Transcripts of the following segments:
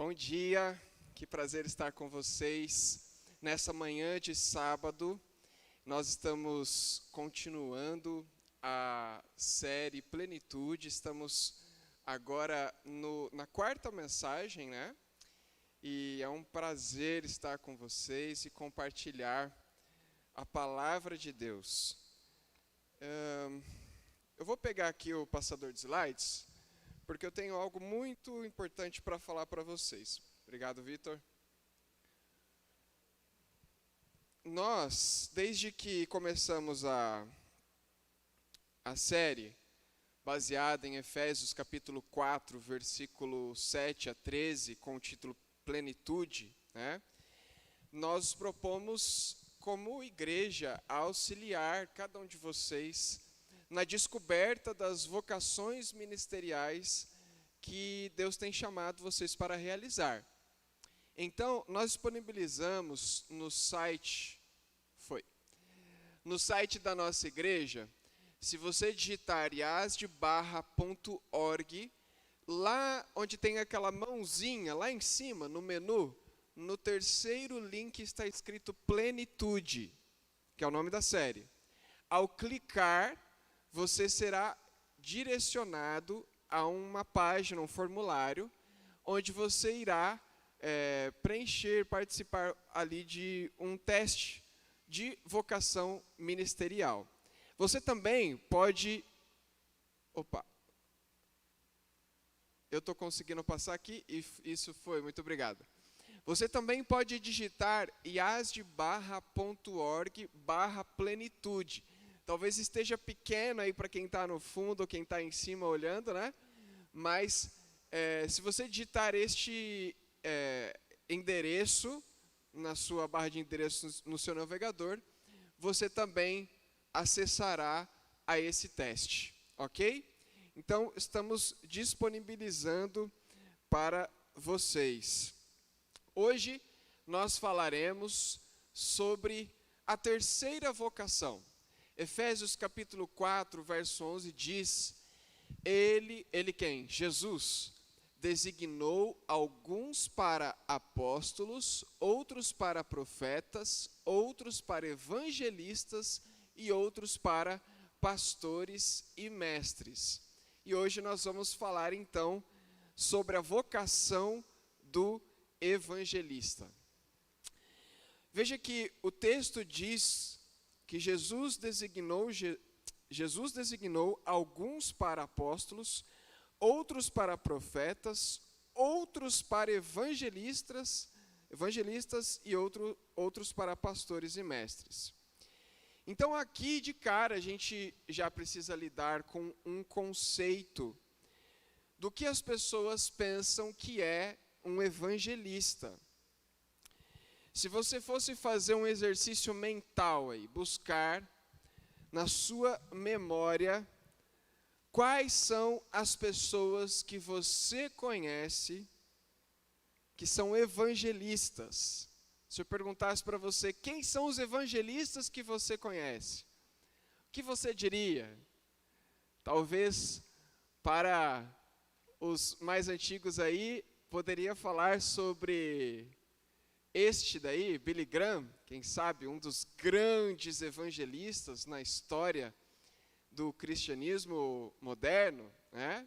Bom dia, que prazer estar com vocês. Nessa manhã de sábado, nós estamos continuando a série Plenitude, estamos agora na quarta mensagem, né? E é um prazer estar com vocês e compartilhar a palavra de Deus. Eu vou pegar aqui o passador de slides, porque eu tenho algo muito importante para falar para vocês. Obrigado, Vitor. Nós, desde que começamos a série, baseada em Efésios capítulo 4, versículo 7 a 13, com o título Plenitude, né? Nós propomos, como igreja, auxiliar cada um de vocês na descoberta das vocações ministeriais que Deus tem chamado vocês para realizar. Então, nós disponibilizamos no site da nossa igreja, se você digitar iasdebarra.org, lá onde tem aquela mãozinha, lá em cima, no menu, no terceiro link está escrito Plenitude, que é o nome da série. Ao clicar, você será direcionado a uma página, um formulário, onde você irá preencher, participar ali de um teste de vocação ministerial. Você também pode... Eu estou conseguindo passar aqui, e isso foi, muito obrigado. Você também pode digitar iasdebarra.org/plenitude. Talvez esteja pequeno aí para quem está no fundo ou quem está em cima olhando, né? Mas se você digitar este endereço na sua barra de endereços no seu navegador, você também acessará a esse teste, ok? Então, estamos disponibilizando para vocês. Hoje, nós falaremos sobre a terceira vocação. Efésios capítulo 4, verso 11 diz, Ele quem? Jesus designou alguns para apóstolos, outros para profetas, outros para evangelistas e outros para pastores e mestres. E hoje nós vamos falar então sobre a vocação do evangelista. Veja que o texto diz que Jesus designou alguns para apóstolos, outros para profetas, outros para evangelistas e outros para pastores e mestres. Então aqui de cara a gente já precisa lidar com um conceito do que as pessoas pensam que é um evangelista. Se você fosse fazer um exercício mental aí, buscar na sua memória quais são as pessoas que você conhece que são evangelistas. Se eu perguntasse para você quem são os evangelistas que você conhece, o que você diria? Talvez para os mais antigos aí, poderia falar sobre este daí, Billy Graham, quem sabe, um dos grandes evangelistas na história do cristianismo moderno, né?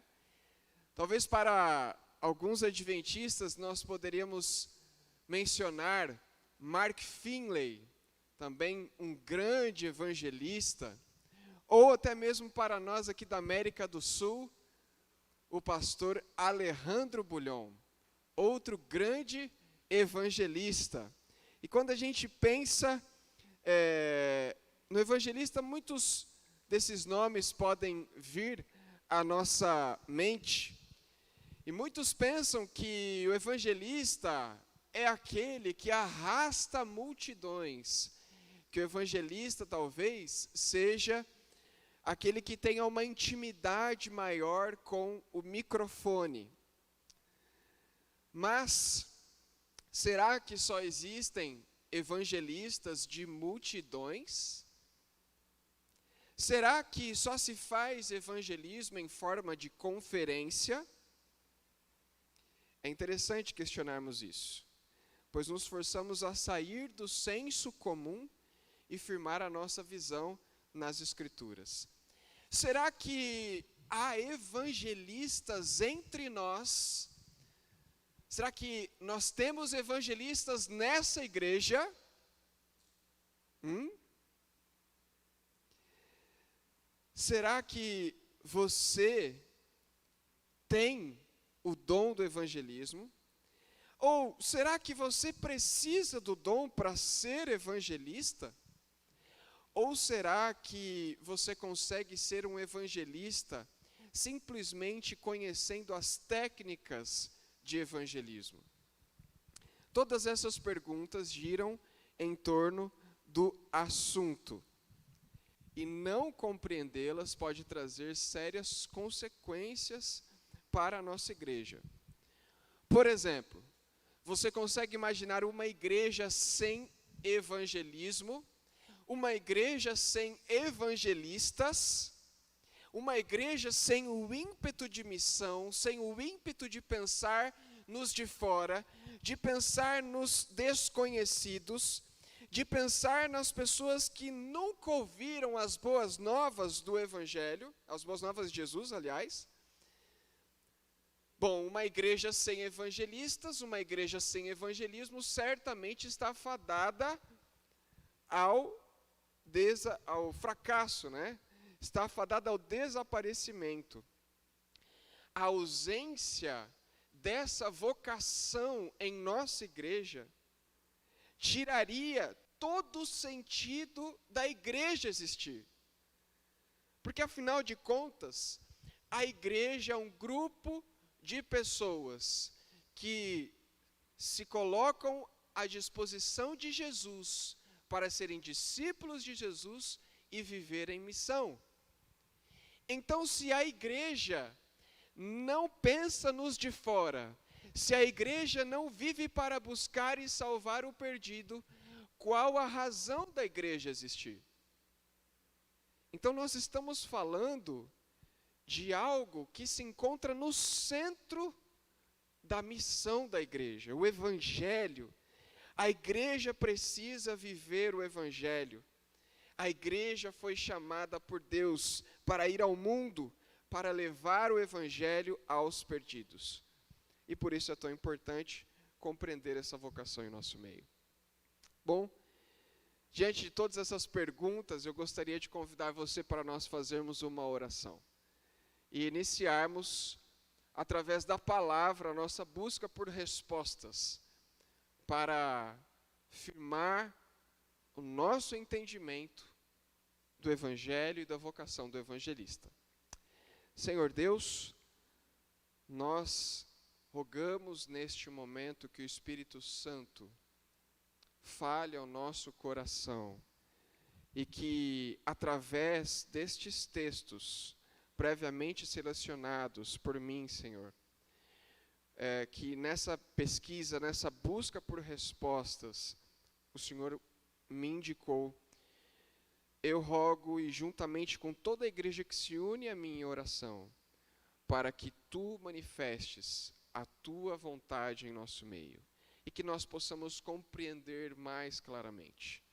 Talvez para alguns adventistas nós poderíamos mencionar Mark Finley, também um grande evangelista, ou até mesmo para nós aqui da América do Sul, o pastor Alejandro Bulhon, outro grande evangelista. E quando a gente pensa no evangelista, muitos desses nomes podem vir à nossa mente. E muitos pensam que o evangelista é aquele que arrasta multidões, que o evangelista talvez seja aquele que tenha uma intimidade maior com o microfone. Mas será que só existem evangelistas de multidões? Será que só se faz evangelismo em forma de conferência? É interessante questionarmos isso, pois nos forçamos a sair do senso comum e firmar a nossa visão nas Escrituras. Será que há evangelistas entre nós? Será que nós temos evangelistas nessa igreja? Será que você tem o dom do evangelismo? Ou será que você precisa do dom para ser evangelista? Ou será que você consegue ser um evangelista simplesmente conhecendo as técnicas de evangelismo? Todas essas perguntas giram em torno do assunto. E não compreendê-las pode trazer sérias consequências para a nossa igreja. Por exemplo, você consegue imaginar uma igreja sem evangelismo, uma igreja sem evangelistas, uma igreja sem o ímpeto de missão, sem o ímpeto de pensar nos de fora, de pensar nos desconhecidos, de pensar nas pessoas que nunca ouviram as boas novas do Evangelho, as boas novas de Jesus, aliás. Bom, uma igreja sem evangelistas, uma igreja sem evangelismo, certamente está fadada ao fracasso, né? Está fadada ao desaparecimento. A ausência dessa vocação em nossa igreja tiraria todo o sentido da igreja existir. Porque, afinal de contas, a igreja é um grupo de pessoas que se colocam à disposição de Jesus para serem discípulos de Jesus e viverem missão. Então, se a igreja não pensa nos de fora, se a igreja não vive para buscar e salvar o perdido, qual a razão da igreja existir? Então nós estamos falando de algo que se encontra no centro da missão da igreja, o Evangelho. A igreja precisa viver o Evangelho. A igreja foi chamada por Deus para ir ao mundo, para levar o Evangelho aos perdidos. E por isso é tão importante compreender essa vocação em nosso meio. Bom, diante de todas essas perguntas, eu gostaria de convidar você para nós fazermos uma oração. E iniciarmos, através da palavra, a nossa busca por respostas, para firmar o nosso entendimento do Evangelho e da vocação do evangelista. Senhor Deus, nós rogamos neste momento que o Espírito Santo fale ao nosso coração e que, através destes textos previamente selecionados por mim, Senhor, que nessa pesquisa, nessa busca por respostas, o Senhor me indicou. Eu rogo, e juntamente com toda a igreja que se une a mim em oração, para que Tu manifestes a Tua vontade em nosso meio, e que nós possamos compreender mais claramente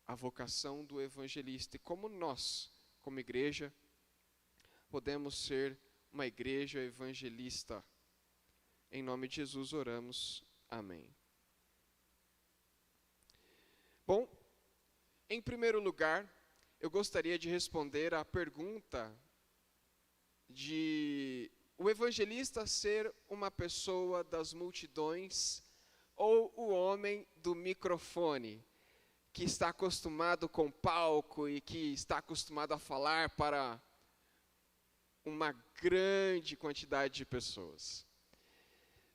a vocação do evangelista, e como nós, como igreja, podemos ser uma igreja evangelista. Em nome de Jesus oramos. Amém. Bom, em primeiro lugar, eu gostaria de responder à pergunta de o evangelista ser uma pessoa das multidões ou o homem do microfone, que está acostumado com palco e que está acostumado a falar para uma grande quantidade de pessoas.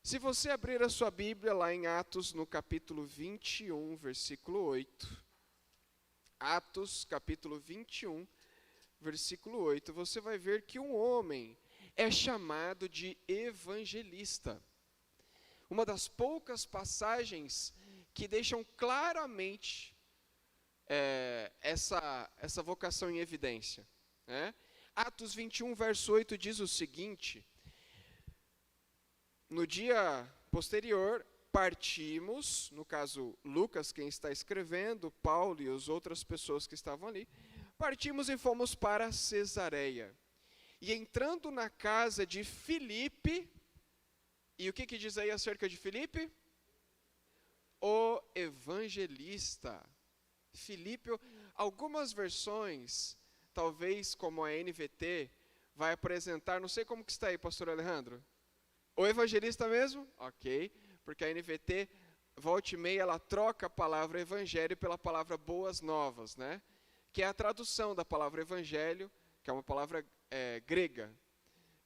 Se você abrir a sua Bíblia lá em Atos, no capítulo 21, versículo 8, Atos, capítulo 21, versículo 8, você vai ver que um homem é chamado de evangelista. Uma das poucas passagens que deixam claramente essa vocação em evidência, né? Atos 21, verso 8 diz o seguinte: no dia posterior, partimos, no caso Lucas, quem está escrevendo, Paulo e as outras pessoas que estavam ali, partimos e fomos para Cesareia. E entrando na casa de Filipe, e o que diz aí acerca de Filipe? O evangelista. Filipe, algumas versões, talvez como a NVT, vai apresentar, não sei como que está aí, pastor Alejandro. O evangelista mesmo? Ok, porque a NVT, volta e meia, ela troca a palavra evangelho pela palavra boas novas, né? Que é a tradução da palavra evangelho, que é uma palavra grega,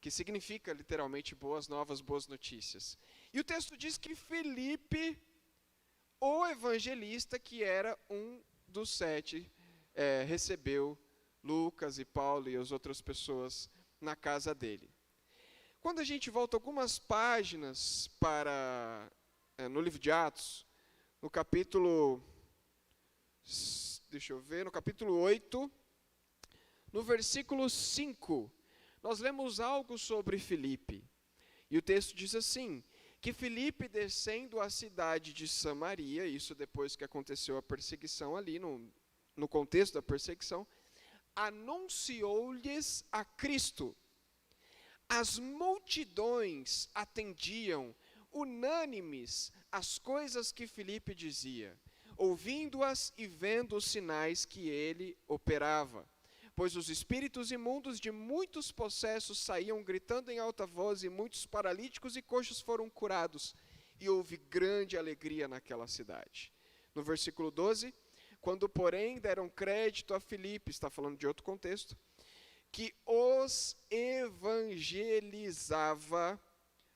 que significa literalmente boas novas, boas notícias. E o texto diz que Filipe, o evangelista, que era um dos 7, recebeu Lucas e Paulo e as outras pessoas na casa dele. Quando a gente volta algumas páginas para no livro de Atos, no capítulo, no capítulo 8, no versículo 5, nós lemos algo sobre Filipe. E o texto diz assim, que Filipe, descendo a cidade de Samaria, isso depois que aconteceu a perseguição ali, no contexto da perseguição, anunciou-lhes a Cristo. As multidões atendiam, unânimes, às coisas que Filipe dizia, ouvindo-as e vendo os sinais que ele operava. Pois os espíritos imundos de muitos possessos saíam gritando em alta voz, e muitos paralíticos e coxos foram curados, e houve grande alegria naquela cidade. No versículo 12, quando porém deram crédito a Filipe, está falando de outro contexto, que os evangelizava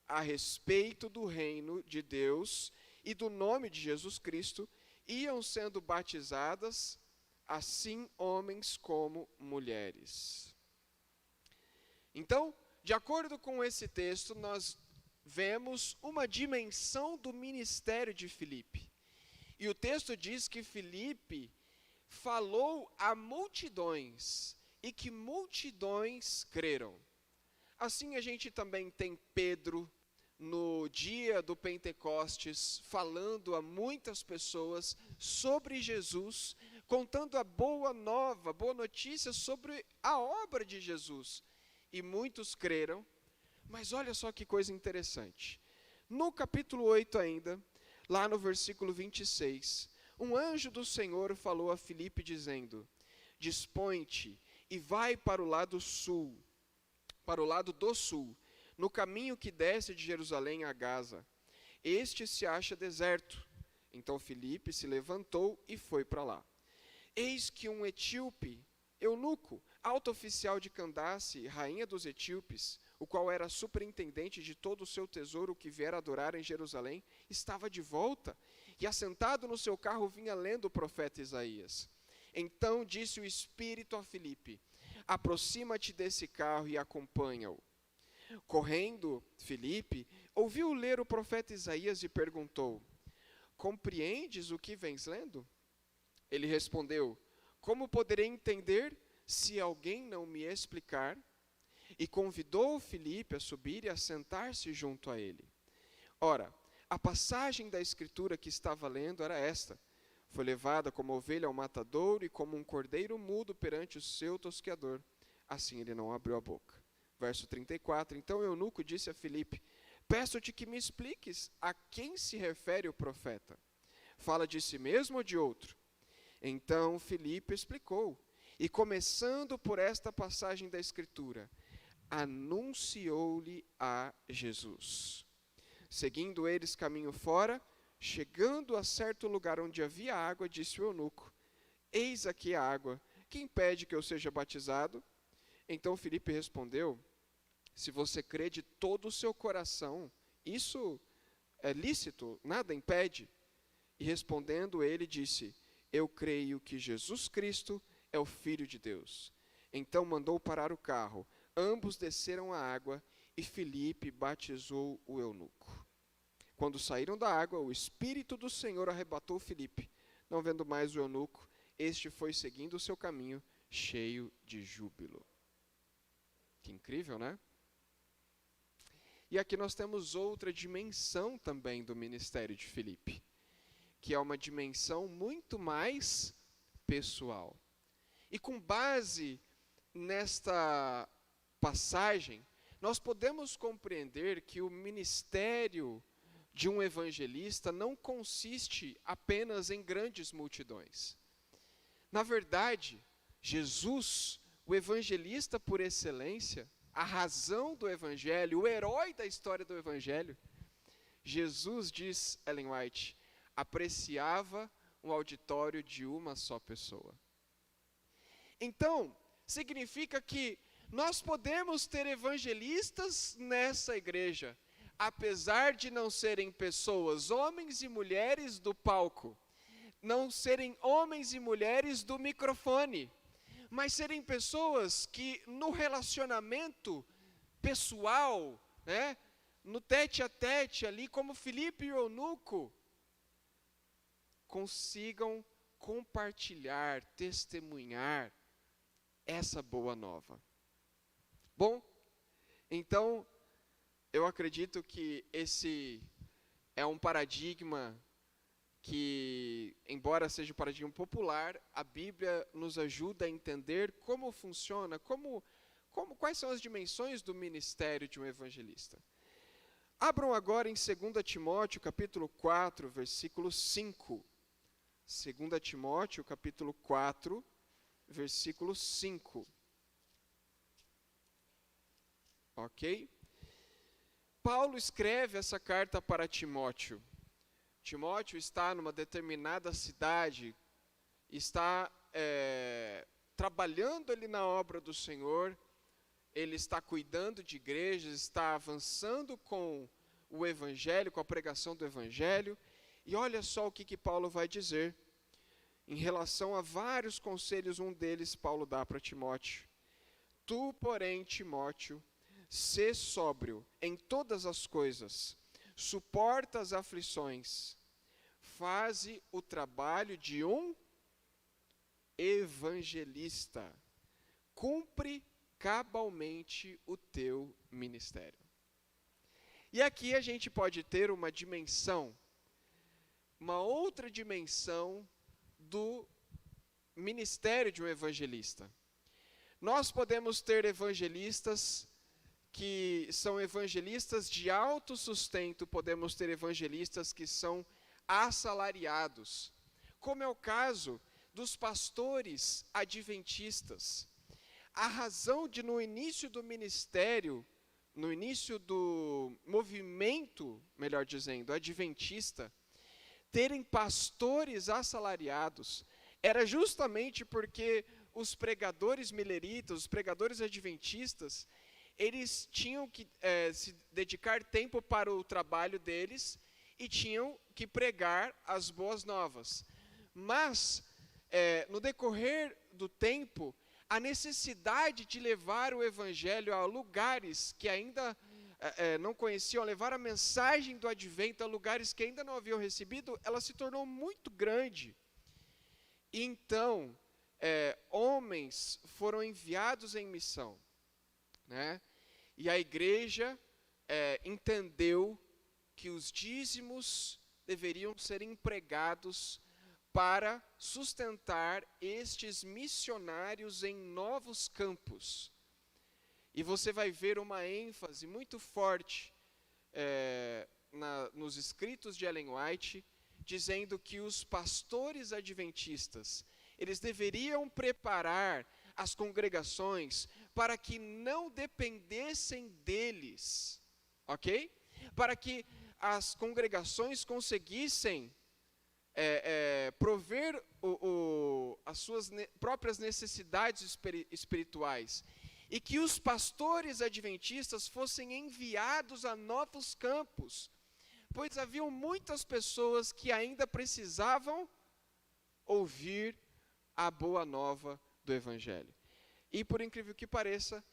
a respeito do reino de Deus e do nome de Jesus Cristo, iam sendo batizadas, assim homens como mulheres. Então, de acordo com esse texto, nós vemos uma dimensão do ministério de Filipe. E o texto diz que Filipe falou a multidões, e que multidões creram. Assim a gente também tem Pedro, no dia do Pentecostes, falando a muitas pessoas sobre Jesus, contando a boa nova, boa notícia sobre a obra de Jesus. E muitos creram, mas olha só que coisa interessante. No capítulo 8 ainda, lá no versículo 26, um anjo do Senhor falou a Filipe dizendo, dispõe-te e vai para o lado sul, para o lado do sul, no caminho que desce de Jerusalém a Gaza. Este se acha deserto. Então Filipe se levantou e foi para lá. Eis que um etíope, eunuco, alto oficial de Candace, rainha dos etíopes, o qual era superintendente de todo o seu tesouro que viera adorar em Jerusalém, estava de volta, e assentado no seu carro vinha lendo o profeta Isaías. Então disse o Espírito a Filipe, aproxima-te desse carro e acompanha-o. Correndo, Filipe ouviu ler o profeta Isaías e perguntou, compreendes o que vens lendo? Ele respondeu, como poderei entender se alguém não me explicar? E convidou Filipe a subir e a sentar-se junto a ele. Ora, a passagem da escritura que estava lendo era esta, foi levada como ovelha ao matadouro e como um cordeiro mudo perante o seu tosqueador. Assim ele não abriu a boca. Verso 34, então o eunuco disse a Filipe, peço-te que me expliques a quem se refere o profeta. Fala de si mesmo ou de outro? Então Filipe explicou, e começando por esta passagem da escritura, anunciou-lhe a Jesus. Seguindo eles caminho fora, chegando a certo lugar onde havia água, disse o eunuco, eis aqui a água, que impede que eu seja batizado? Então Filipe respondeu, se você crê de todo o seu coração, isso é lícito, nada impede. E respondendo ele disse, eu creio que Jesus Cristo é o Filho de Deus. Então mandou parar o carro, ambos desceram a água e Filipe batizou o eunuco. Quando saíram da água, o Espírito do Senhor arrebatou Filipe. Não vendo mais o eunuco, este foi seguindo o seu caminho, cheio de júbilo. Que incrível, né? E aqui nós temos outra dimensão também do ministério de Filipe, que é uma dimensão muito mais pessoal. E com base nesta passagem, nós podemos compreender que o ministério de um evangelista não consiste apenas em grandes multidões. Na verdade, Jesus, o evangelista por excelência, a razão do evangelho, o herói da história do evangelho, Jesus, diz Ellen White, apreciava um auditório de uma só pessoa. Então, significa que nós podemos ter evangelistas nessa igreja, apesar de não serem pessoas, homens e mulheres do palco, não serem homens e mulheres do microfone, mas serem pessoas que no relacionamento pessoal, né, no tete a tete ali, como Filipe e Eunuco, consigam compartilhar, testemunhar essa boa nova. Bom, então, eu acredito que esse é um paradigma que, embora seja um paradigma popular, a Bíblia nos ajuda a entender como funciona, quais são as dimensões do ministério de um evangelista. Abram agora em 2 Timóteo, capítulo 4, versículo 5. 2 Timóteo, capítulo 4, versículo 5. Ok? Paulo escreve essa carta para Timóteo. Timóteo está numa determinada cidade, está trabalhando ali na obra do Senhor, ele está cuidando de igrejas, está avançando com o Evangelho, com a pregação do Evangelho, e olha só o que Paulo vai dizer em relação a vários conselhos, um deles Paulo dá para Timóteo. Tu, porém, Timóteo, sê sóbrio em todas as coisas, suporta as aflições, faze o trabalho de um evangelista, cumpre cabalmente o teu ministério. E aqui a gente pode ter uma dimensão, uma outra dimensão do ministério de um evangelista. Nós podemos ter evangelistas que são evangelistas de alto sustento, podemos ter evangelistas que são assalariados, como é o caso dos pastores adventistas. A razão de, no início do ministério, no início do movimento, melhor dizendo, adventista, terem pastores assalariados, era justamente porque os pregadores mileritas, os pregadores adventistas, eles tinham que se dedicar tempo para o trabalho deles e tinham que pregar as boas novas. Mas, no decorrer do tempo, a necessidade de levar o evangelho a lugares que ainda não conheciam, levar a mensagem do advento a lugares que ainda não haviam recebido, ela se tornou muito grande. E então, homens foram enviados em missão, né? E a igreja entendeu que os dízimos deveriam ser empregados para sustentar estes missionários em novos campos. E você vai ver uma ênfase muito forte nos escritos de Ellen White, dizendo que os pastores adventistas, eles deveriam preparar as congregações para que não dependessem deles, ok? Para que as congregações conseguissem prover as suas próprias necessidades espirituais, e que os pastores adventistas fossem enviados a novos campos, pois haviam muitas pessoas que ainda precisavam ouvir a boa nova do Evangelho. E por incrível que pareça,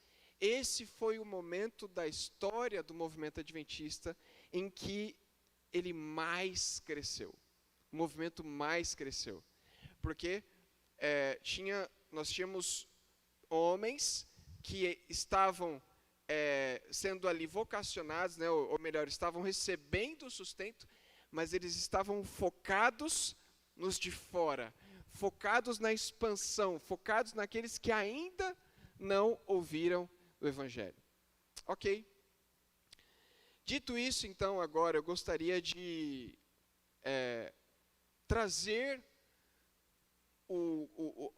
esse foi o momento da história do movimento adventista em que ele mais cresceu. O movimento mais cresceu. Porque nós tínhamos homens que estavam sendo ali vocacionados, né, ou melhor, estavam recebendo o sustento, mas eles estavam focados nos de fora, focados na expansão, focados naqueles que ainda não ouviram o Evangelho. Ok? Dito isso, então, agora eu gostaria de trazer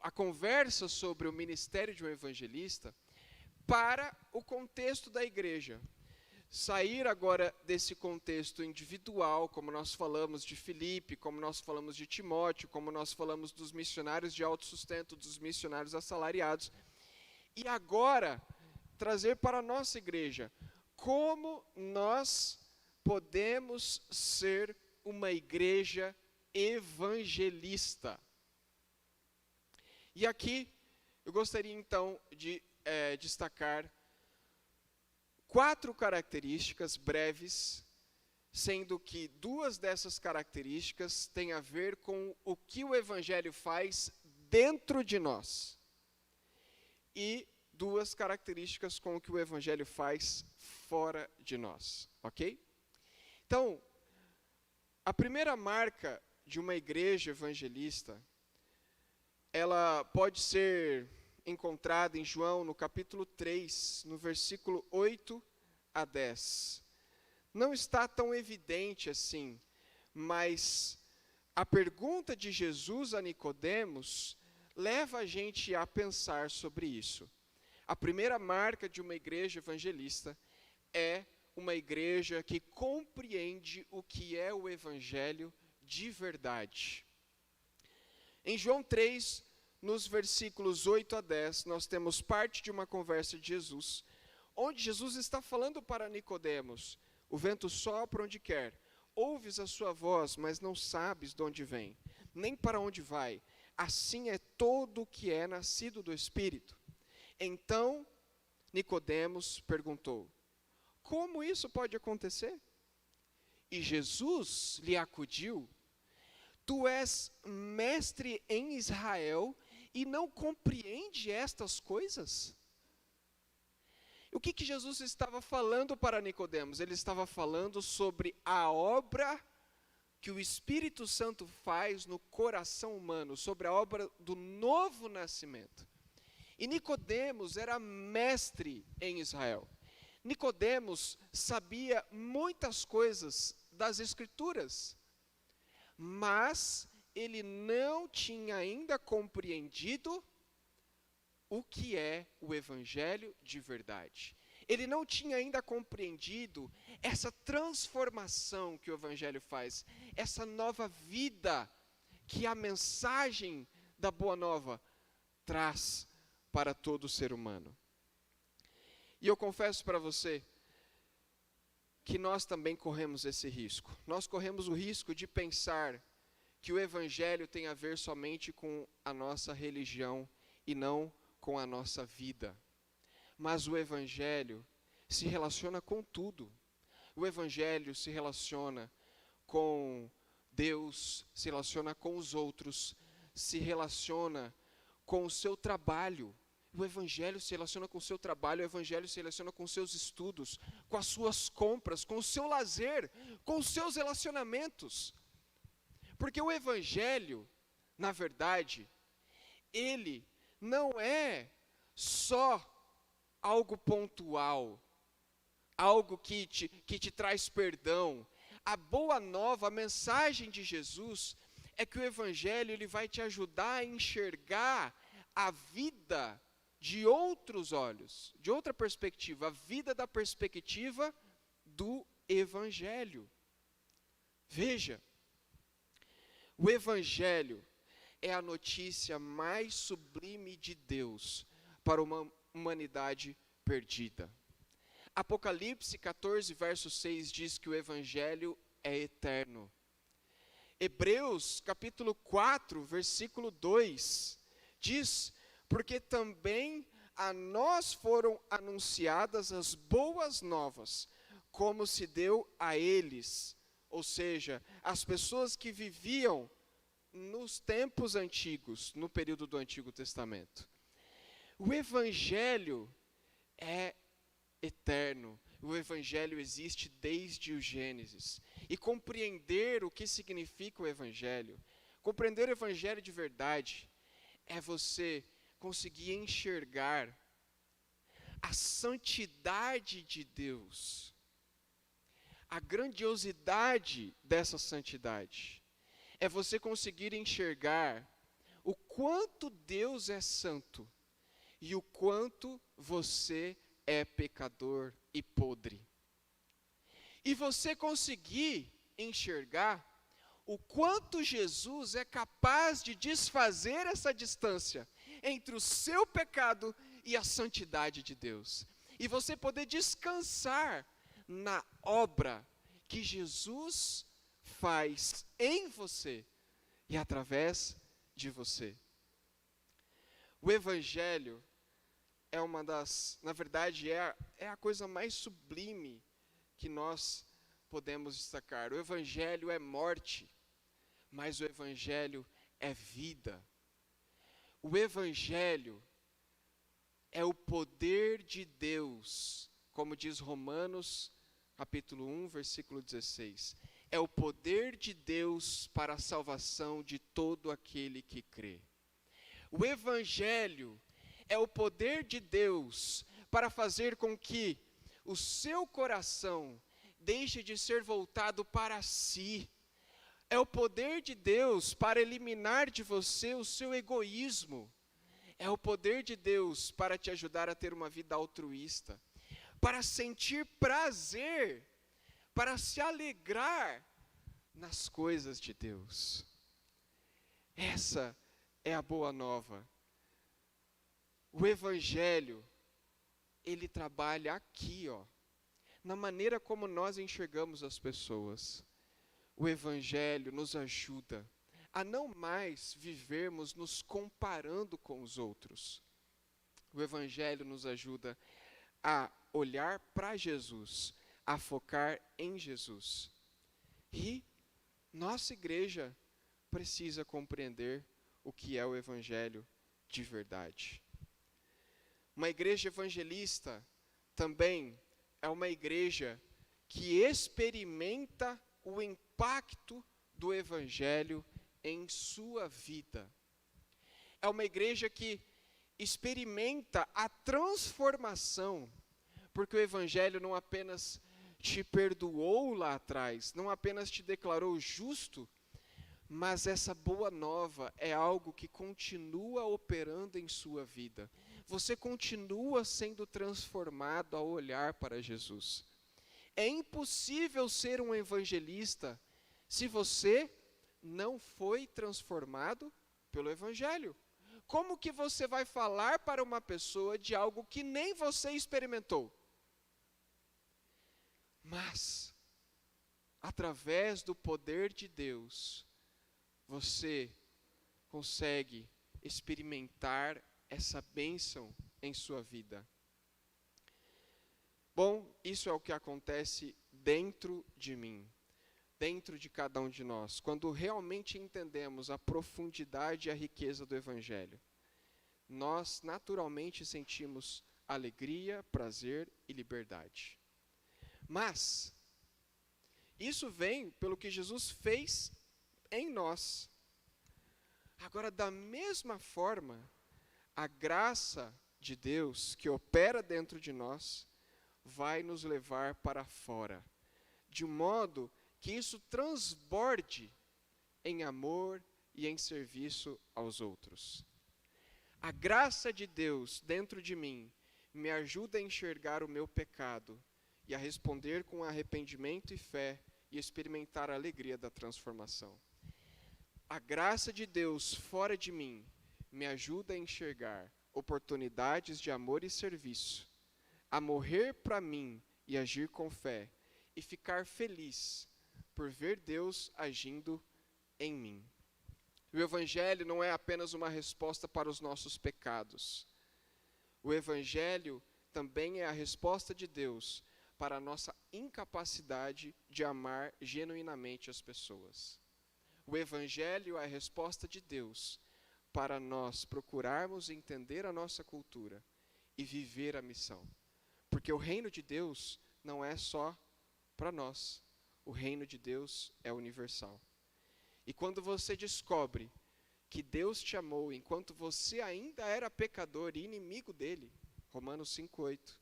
a conversa sobre o ministério de um evangelista para o contexto da igreja. Sair agora desse contexto individual, como nós falamos de Filipe, como nós falamos de Timóteo, como nós falamos dos missionários de alto sustento, dos missionários assalariados, e agora trazer para a nossa igreja como nós podemos ser uma igreja evangelista. E aqui eu gostaria então de destacar 4 características breves, sendo que 2 dessas características têm a ver com o que o Evangelho faz dentro de nós. E 2 características com o que o Evangelho faz fora de nós, ok? Então, a primeira marca de uma igreja evangelista, ela pode ser encontrada em João, no capítulo 3, no versículo 8 a 10. Não está tão evidente assim, mas a pergunta de Jesus a Nicodemos leva a gente a pensar sobre isso. A primeira marca de uma igreja evangelista é uma igreja que compreende o que é o Evangelho de verdade. Em João 3, nos versículos 8 a 10, nós temos parte de uma conversa de Jesus, onde Jesus está falando para Nicodemos: o vento sopra onde quer, ouves a sua voz, mas não sabes de onde vem, nem para onde vai. Assim é todo o que é nascido do Espírito. Então, Nicodemos perguntou: como isso pode acontecer? E Jesus lhe acudiu: tu és mestre em Israel e não compreende estas coisas? O que Jesus estava falando para Nicodemos? Ele estava falando sobre a obra que o Espírito Santo faz no coração humano, sobre a obra do novo nascimento. E Nicodemos era mestre em Israel. Nicodemos sabia muitas coisas das Escrituras, mas ele não tinha ainda compreendido o que é o Evangelho de verdade. Ele não tinha ainda compreendido essa transformação que o Evangelho faz, essa nova vida que a mensagem da Boa Nova traz para todo ser humano. E eu confesso para você que nós também corremos esse risco. Nós corremos o risco de pensar que o Evangelho tem a ver somente com a nossa religião e não com a nossa vida. Mas o Evangelho se relaciona com tudo. O Evangelho se relaciona com Deus, se relaciona com os outros, se relaciona com o seu trabalho. O Evangelho se relaciona com o seu trabalho, o Evangelho se relaciona com os seus estudos, com as suas compras, com o seu lazer, com os seus relacionamentos. Porque o Evangelho, na verdade, ele não é só algo pontual, algo que te traz perdão. A boa nova, a mensagem de Jesus, é que o Evangelho ele vai te ajudar a enxergar a vida de outros olhos, de outra perspectiva, a vida da perspectiva do Evangelho. Veja, o Evangelho é a notícia mais sublime de Deus para uma humanidade perdida. Apocalipse 14, verso 6 diz que o Evangelho é eterno. Hebreus capítulo 4, versículo 2 diz: porque também a nós foram anunciadas as boas novas, como se deu a eles, ou seja, as pessoas que viviam nos tempos antigos, no período do Antigo Testamento. O Evangelho é eterno. O Evangelho existe desde o Gênesis. E compreender o que significa o Evangelho, compreender o Evangelho de verdade, é você conseguir enxergar a santidade de Deus, a grandiosidade dessa santidade. É você conseguir enxergar o quanto Deus é santo e o quanto você é pecador e podre. E você conseguir enxergar o quanto Jesus é capaz de desfazer essa distância entre o seu pecado e a santidade de Deus. E você poder descansar na obra que Jesus faz em você e através de você. O Evangelho é uma das, na verdade, é a coisa mais sublime que nós podemos destacar. O Evangelho é morte, mas o Evangelho é vida. O Evangelho é o poder de Deus, como diz Romanos, capítulo 1, versículo 16. É o poder de Deus para a salvação de todo aquele que crê. O Evangelho é o poder de Deus para fazer com que o seu coração deixe de ser voltado para si. É o poder de Deus para eliminar de você o seu egoísmo. É o poder de Deus para te ajudar a ter uma vida altruísta, para sentir prazer, para se alegrar nas coisas de Deus. Essa é a boa nova. O Evangelho, ele trabalha aqui, na maneira como nós enxergamos as pessoas. O Evangelho nos ajuda a não mais vivermos nos comparando com os outros. O Evangelho nos ajuda a olhar para Jesus, a focar em Jesus. E nossa igreja precisa compreender o que é o Evangelho de verdade. Uma igreja evangelista também é uma igreja que experimenta o impacto do Evangelho em sua vida. É uma igreja que experimenta a transformação, porque o Evangelho não apenas te perdoou lá atrás, não apenas te declarou justo, mas essa boa nova é algo que continua operando em sua vida. Você continua sendo transformado ao olhar para Jesus. É impossível ser um evangelista se você não foi transformado pelo Evangelho. Como que você vai falar para uma pessoa de algo que nem você experimentou? Mas, através do poder de Deus, você consegue experimentar essa bênção em sua vida. Bom, isso é o que acontece dentro de mim, dentro de cada um de nós, quando realmente entendemos a profundidade e a riqueza do Evangelho. Nós naturalmente sentimos alegria, prazer e liberdade. Mas isso vem pelo que Jesus fez em nós. Agora, da mesma forma, a graça de Deus que opera dentro de nós vai nos levar para fora, de modo que isso transborde em amor e em serviço aos outros. A graça de Deus dentro de mim me ajuda a enxergar o meu pecado e a responder com arrependimento e fé e experimentar a alegria da transformação. A graça de Deus fora de mim me ajuda a enxergar oportunidades de amor e serviço, a morrer para mim e agir com fé, e ficar feliz por ver Deus agindo em mim. O Evangelho não é apenas uma resposta para os nossos pecados. O Evangelho também é a resposta de Deus para a nossa incapacidade de amar genuinamente as pessoas. O Evangelho é a resposta de Deus para nós procurarmos entender a nossa cultura e viver a missão. Porque o reino de Deus não é só para nós. O reino de Deus é universal. E quando você descobre que Deus te amou enquanto você ainda era pecador e inimigo dele, Romanos 5:8,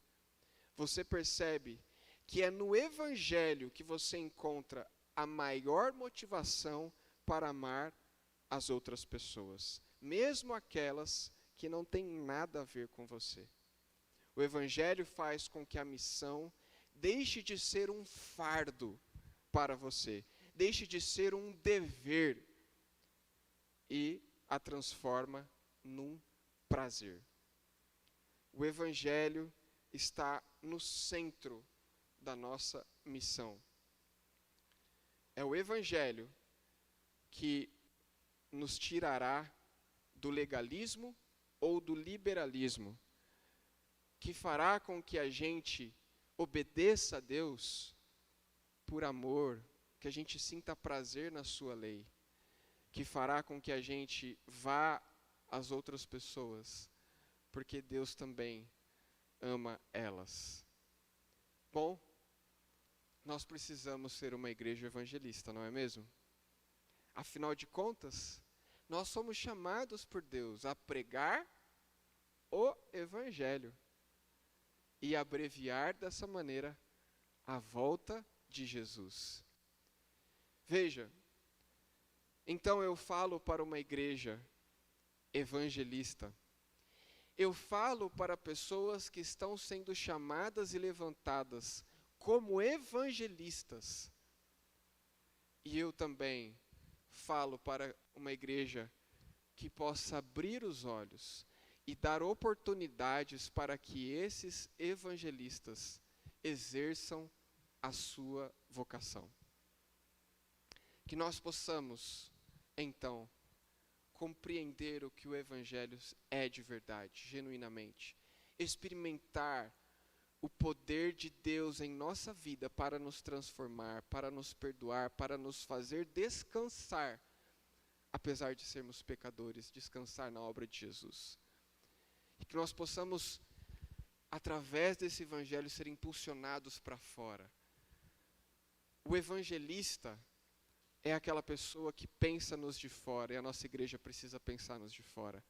você percebe que é no Evangelho que você encontra a maior motivação para amar as outras pessoas, mesmo aquelas que não têm nada a ver com você. O Evangelho faz com que a missão deixe de ser um fardo para você, deixe de ser um dever e a transforma num prazer. O Evangelho está no centro da nossa missão. É o Evangelho que nos tirará do legalismo ou do liberalismo, que fará com que a gente obedeça a Deus por amor, que a gente sinta prazer na sua lei, que fará com que a gente vá às outras pessoas, porque Deus também ama elas. Bom, nós precisamos ser uma igreja evangelista, não é mesmo? Afinal de contas, nós somos chamados por Deus a pregar o Evangelho e abreviar dessa maneira a volta de Jesus. Veja, então eu falo para uma igreja evangelista. Eu falo para pessoas que estão sendo chamadas e levantadas como evangelistas. E eu também falo para uma igreja que possa abrir os olhos e dar oportunidades para que esses evangelistas exerçam a sua vocação. Que nós possamos, então, compreender o que o Evangelho é de verdade, genuinamente. Experimentar o poder de Deus em nossa vida para nos transformar, para nos perdoar, para nos fazer descansar, apesar de sermos pecadores, descansar na obra de Jesus. E que nós possamos, através desse Evangelho, ser impulsionados para fora. O evangelista é aquela pessoa que pensa nos de fora, e a nossa igreja precisa pensar nos de fora.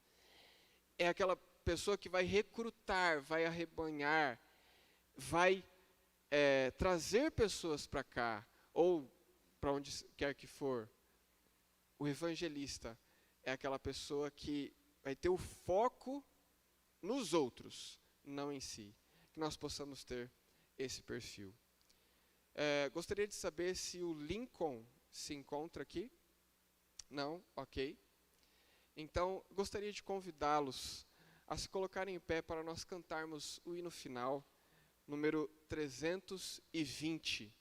É aquela pessoa que vai recrutar, vai arrebanhar, vai trazer pessoas para cá, ou para onde quer que for. O evangelista é aquela pessoa que vai ter o foco nos outros, não em si. Que nós possamos ter esse perfil. Gostaria de saber se o Lincoln se encontra aqui. Não? Ok. Então, gostaria de convidá-los a se colocarem em pé para nós cantarmos o hino final, número 320.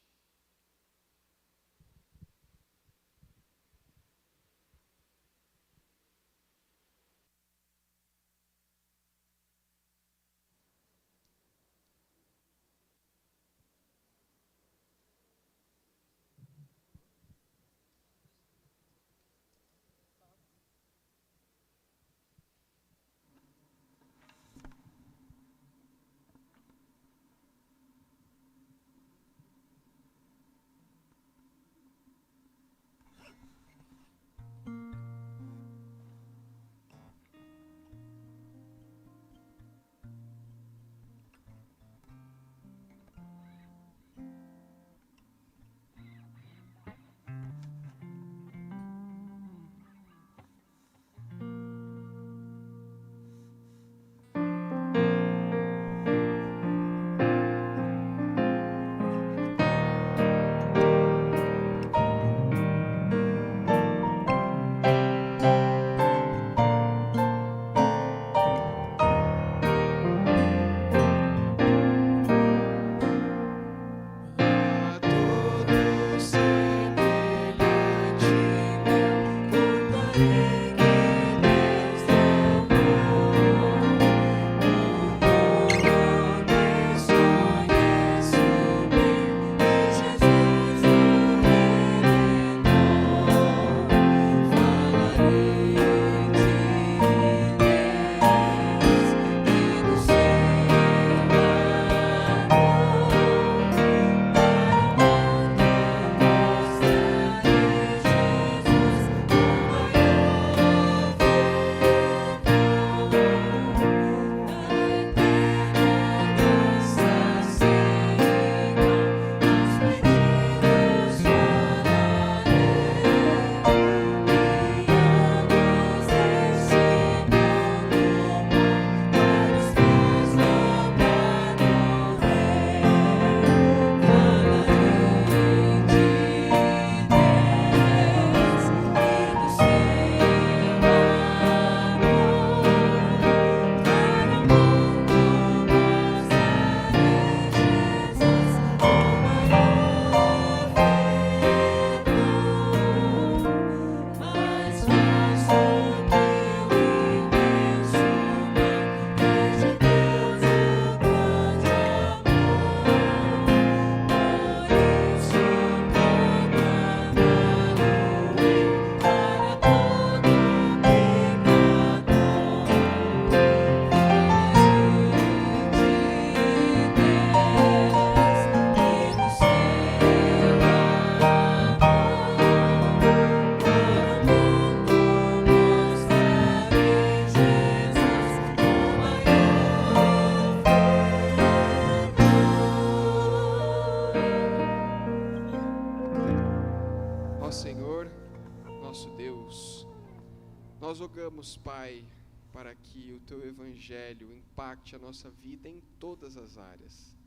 Nós rogamos, Pai, para que o Teu Evangelho impacte a nossa vida em todas as áreas.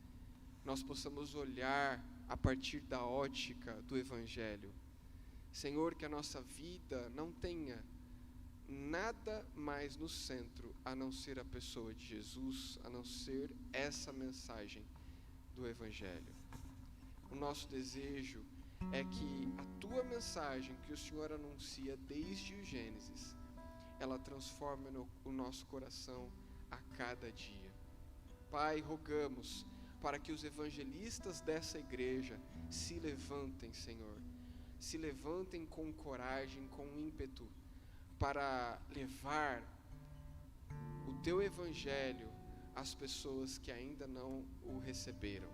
Nós possamos olhar a partir da ótica do Evangelho. Senhor, que a nossa vida não tenha nada mais no centro a não ser a pessoa de Jesus, a não ser essa mensagem do Evangelho. O nosso desejo é que a Tua mensagem que o Senhor anuncia desde o Gênesis, ela transforme o nosso coração a cada dia. Pai, rogamos para que os evangelistas dessa igreja se levantem, Senhor, se levantem com coragem, com ímpeto, para levar o Teu Evangelho às pessoas que ainda não o receberam.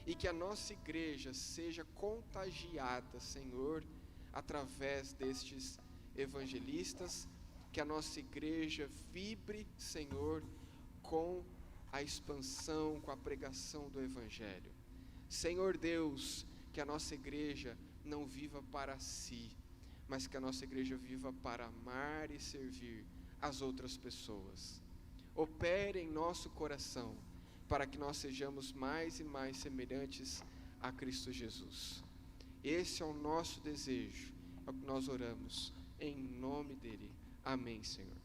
E que a nossa igreja seja contagiada, Senhor, através destes evangelistas, que a nossa igreja vibre, Senhor, com a expansão, com a pregação do Evangelho. Senhor Deus, que a nossa igreja não viva para si, mas que a nossa igreja viva para amar e servir as outras pessoas. Opere em nosso coração, para que nós sejamos mais e mais semelhantes a Cristo Jesus. Esse é o nosso desejo, é o que nós oramos, em nome dEle. Amém, Senhor.